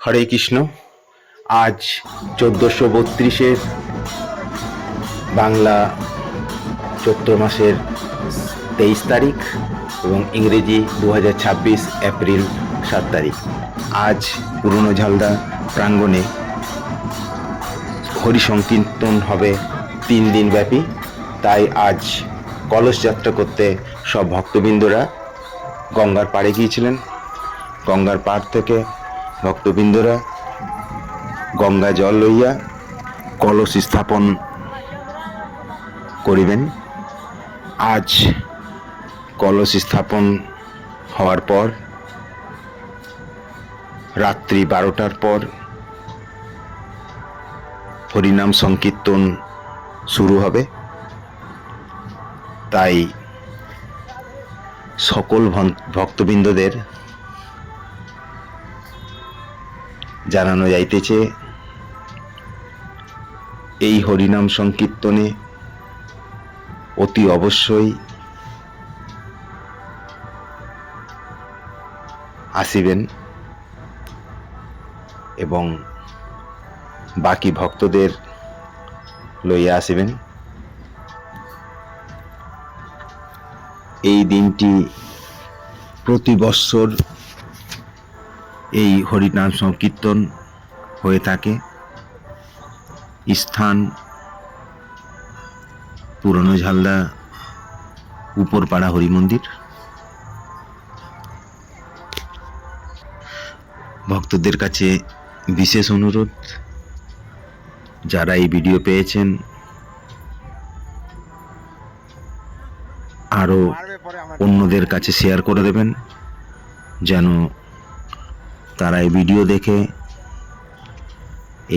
হরে কৃষ্ণ। আজ 1432-এর বাংলা চৈত্র মাসের 23 তারিখ এবং ইংরেজি 2026 এপ্রিল 7 তারিখ। আজ পুরনো ঝালদা প্রাঙ্গণে হরি সংকীর্তন হবে 3 দিন ব্যাপী। তাই আজ কলস যাত্রা করতে সব ভক্তবৃন্দরা গঙ্গার পাড়ে গিয়েছিলেন। গঙ্গার পাড় থেকে ভক্তবৃন্দরা গঙ্গা জল লইয়া কলস স্থাপন করিবেন। আজ কলস স্থাপন হওয়ার পর রাত্রি 12টার পর হরিনাম সংকীর্তন শুরু হবে। তাই সকল ভক্তবৃন্দদের জানানো যাইতেছে, এই হরিনাম সংকীর্তনে অতি অবশ্যই আসিবেন এবং বাকি ভক্তদের লইয়া আসিবেন। এই দিনটি প্রতি বৎসর এই হরিনাম সংকীর্তন হয়ে থাকে। স্থান পুরনো ঝালদা উপরপাড়া হরি মন্দির। ভক্তদের কাছে বিশেষ অনুরোধ, যারা এই ভিডিও পেয়েছেন আরও অন্যদের কাছে শেয়ার করে দেবেন, যেন তারা এই ভিডিও দেখে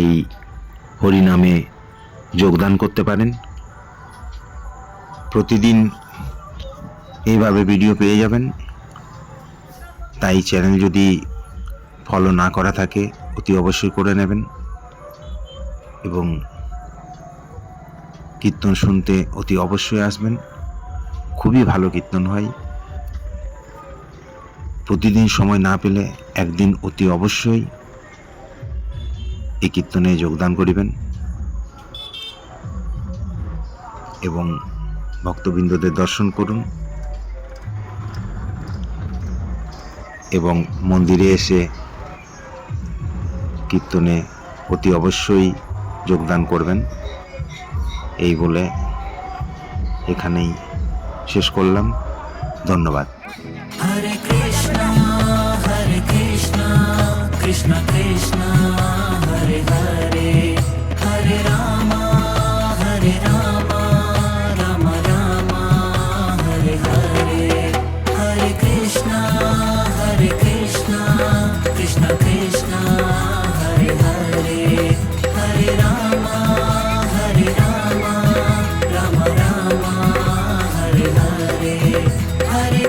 এই হরিনামে যোগদান করতে পারেন। প্রতিদিন এইভাবে ভিডিও পেয়ে যাবেন। তাই চ্যানেল যদি ফলো না করা থাকে অতি অবশ্যই করে নেবেন এবং কীর্তন শুনতে অতি অবশ্যই আসবেন। খুবই ভালো কীর্তন হয়। প্রতিদিন সময় না পেলে একদিন অতি অবশ্যই এই কীর্তনে যোগদান করিবেন এবং ভক্তবৃন্দদের দর্শন করুন এবং মন্দিরে এসে কীর্তনে অতি অবশ্যই যোগদান করবেন। এই বলে এখানেই শেষ করলাম। ধন্যবাদ। হরে কৃষ্ণ কৃষ্ণ কৃষ্ণ হরে হরে, হরে রাম রাম রাম হরে হরে, হরে কৃষ্ণ কৃষ্ণ কৃষ্ণ হরে হরে, হরে রাম রাম রাম হরে হরে, হরে